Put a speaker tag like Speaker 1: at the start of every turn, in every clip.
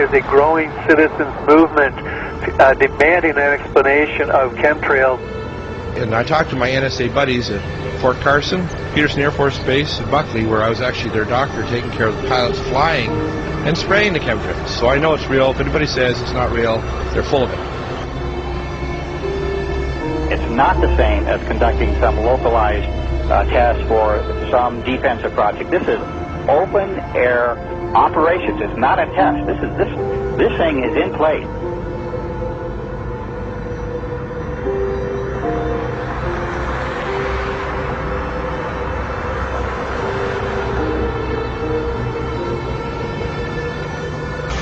Speaker 1: there's a growing citizens movement demanding an explanation of chemtrails.
Speaker 2: And I talked to my NSA buddies at Fort Carson, Peterson Air Force Base, and Buckley, where I was actually their doctor taking care of the pilots flying and spraying the chemtrails. So I know it's real. If anybody says it's not real, they're full of it.
Speaker 3: It's not the same as conducting some localized test for some defensive project. This is open air operations. It's not a test. This thing is in place.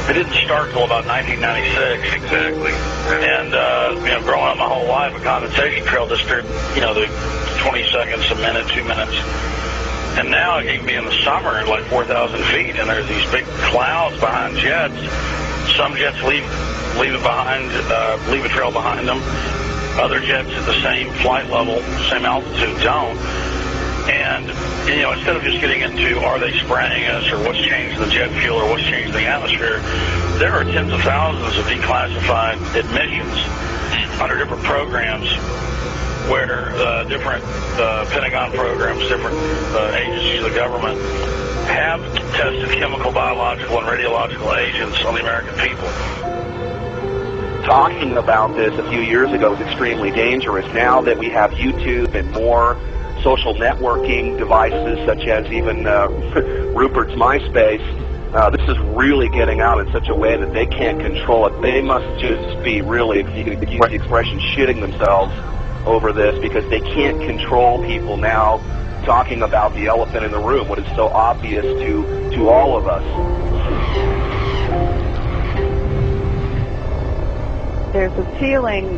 Speaker 4: It didn't start until about 1996, exactly. And, growing up my whole life, a condensation trail disappeared, the 20 seconds, a minute, 2 minutes. And now it can be in the summer at like 4,000 feet, and there's these big clouds behind jets. Some jets leave it behind, leave a trail behind them. Other jets at the same flight level, same altitude don't. And, instead of just getting into are they spraying us or what's changed the jet fuel or what's changed the atmosphere, there are tens of thousands of declassified admissions under different programs where different Pentagon programs, different agencies of the government have tested chemical, biological, and radiological agents on the American people.
Speaker 5: Talking about this a few years ago was extremely dangerous. Now that we have YouTube and more social networking devices, such as even Rupert's MySpace, this is really getting out in such a way that they can't control it. They must just be really, if you can use the expression, shitting themselves over this, because they can't control people now talking about the elephant in the room, what is so obvious to all of us.
Speaker 6: There's a feeling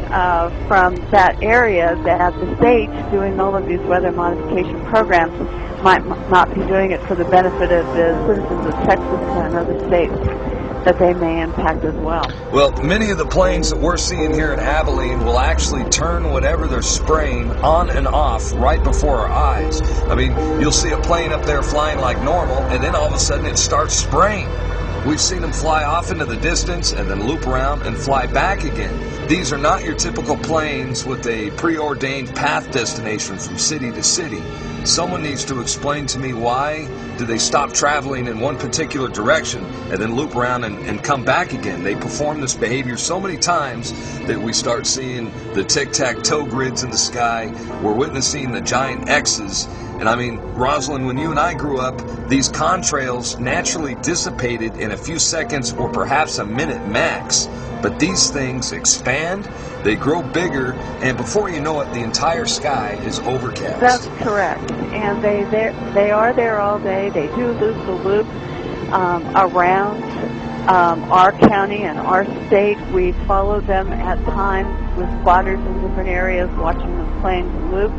Speaker 6: from that area that the states doing all of these weather modification programs might not be doing it for the benefit of the citizens of Texas and other states that they may impact as well.
Speaker 7: Well, many of the planes that we're seeing here in Abilene will actually turn whatever they're spraying on and off right before our eyes. I mean, you'll see a plane up there flying like normal, and then all of a sudden it starts spraying. We've seen them fly off into the distance and then loop around and fly back again. These are not your typical planes with a preordained path destination from city to city. Someone needs to explain to me why do they stop traveling in one particular direction and then loop around and come back again. They perform this behavior so many times that we start seeing the tic-tac-toe grids in the sky. We're witnessing the giant X's. And I mean, Rosalind, when you and I grew up, these contrails naturally dissipated in a few seconds or perhaps a minute max. But these things expand, they grow bigger, and before you know it, the entire sky is overcast.
Speaker 6: That's correct. And they are there all day. They do loop the loop around our county and our state. We follow them at times with spotters in different areas, watching the planes loop,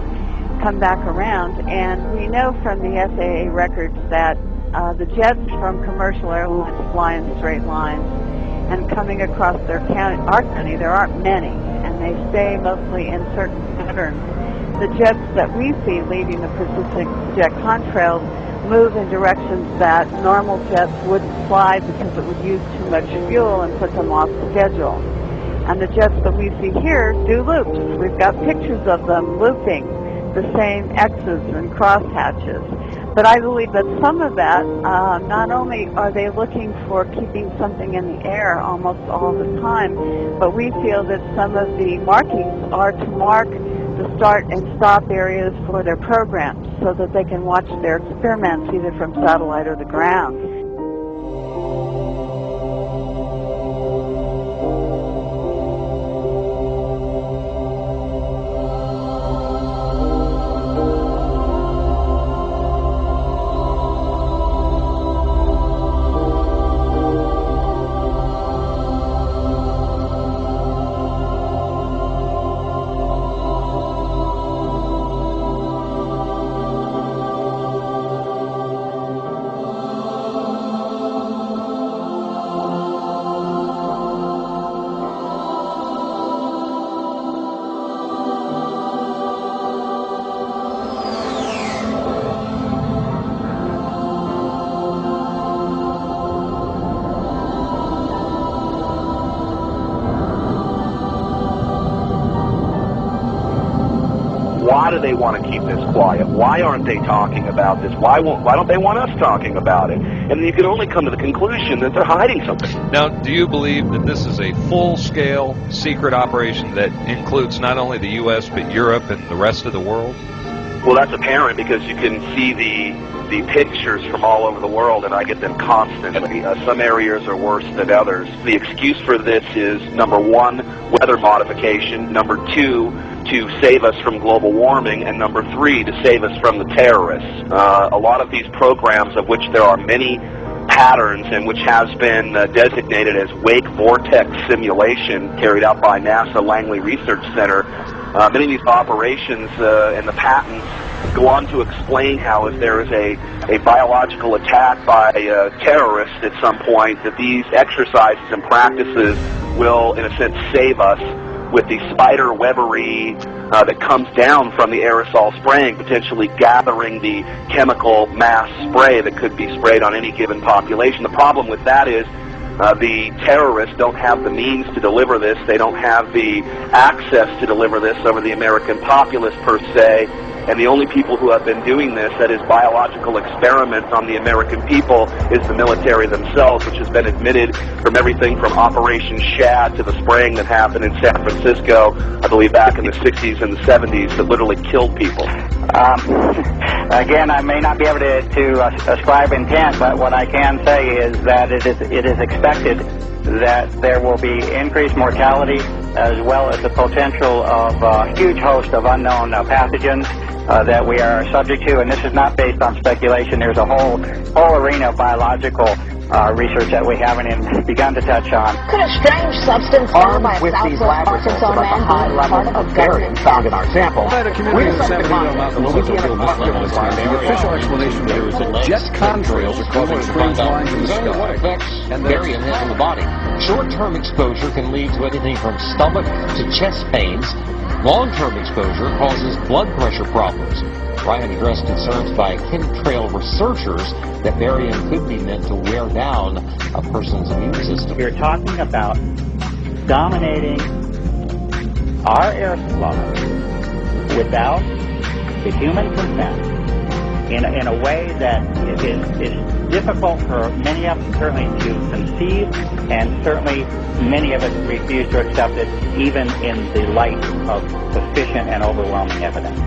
Speaker 6: come back around. And we know from the FAA records that the jets from commercial airlines fly in straight lines. And coming across our county, there aren't many, and they stay mostly in certain patterns. The jets that we see leaving the persistent jet contrails move in directions that normal jets wouldn't fly because it would use too much fuel and put them off schedule. And the jets that we see here do loops. We've got pictures of them looping the same X's and crosshatches. But I believe that some of that, not only are they looking for keeping something in the air almost all the time, but we feel that some of the markings are to mark the start and stop areas for their programs so that they can watch their experiments either from satellite or the ground.
Speaker 5: do they want to keep this quiet? Why aren't they talking about this? Why don't they want us talking about it? And you can only come to the conclusion that they're hiding something.
Speaker 8: Now, do you believe that this is a full-scale secret operation that includes not only the U.S. but Europe and the rest of the world?
Speaker 5: Well, that's apparent because you can see the pictures from all over the world, and I get them constantly. Some areas are worse than others. The excuse for this is, number one, weather modification, number two, to save us from global warming, and number three, to save us from the terrorists. A lot of these programs, of which there are many patterns and which has been designated as wake vortex simulation carried out by NASA Langley Research Center, many of these operations and the patents go on to explain how if there is a biological attack by terrorists at some point, that these exercises and practices will, in a sense, save us with the spider webbery that comes down from the aerosol spraying, potentially gathering the chemical mass spray that could be sprayed on any given population. The problem with that is the terrorists don't have the means to deliver this. They don't have the access to deliver this over the American populace, per se. And the only people who have been doing this, that is biological experiments on the American people, is the military themselves, which has been admitted from everything from Operation Shad to the spraying that happened in San Francisco, I believe back in the 60s and the 70s, that literally killed people.
Speaker 3: Again, I may not be able to ascribe intent, but what I can say is that it is expected that there will be increased mortality as well as the potential of a huge host of unknown pathogens that we are subject to, and this is not based on speculation. There's a whole arena of biological research that we haven't even begun to touch on.
Speaker 9: Could a strange substance found by a Southwest Arkansas man be part of government found in our sample?
Speaker 10: The official explanation there is that jet contrails are causing strange lines in the sky.
Speaker 11: What effects barium has on the body? Short-term exposure can lead to anything from stomach to chest pains. Long-term exposure causes blood pressure problems. Ryan addressed concerns by chemtrail researchers that barium could be meant to wear down a person's immune system.
Speaker 3: You're talking about dominating our air supply without the human consent in a way that is difficult for many of us certainly to conceive, and certainly many of us refuse to accept it even in the light of sufficient and overwhelming evidence.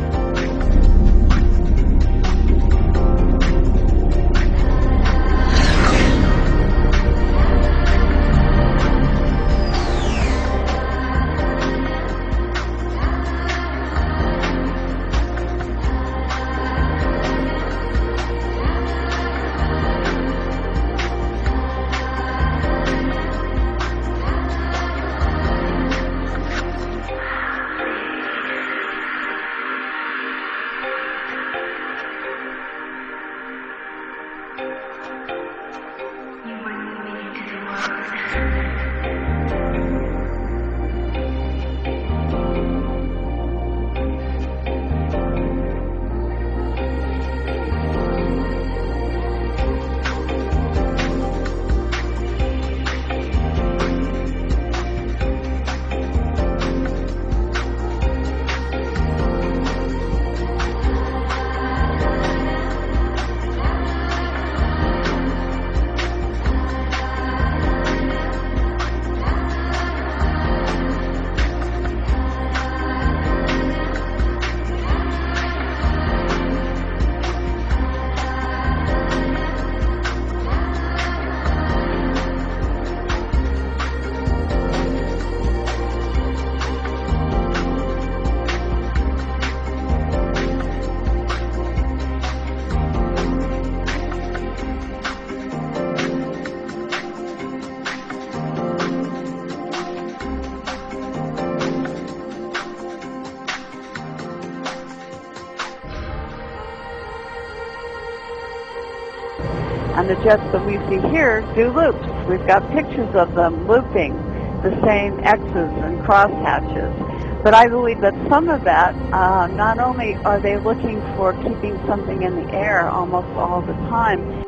Speaker 6: And the jets that we see here do loops. We've got pictures of them looping the same X's and crosshatches. But I believe that some of that, not only are they looking for keeping something in the air almost all the time,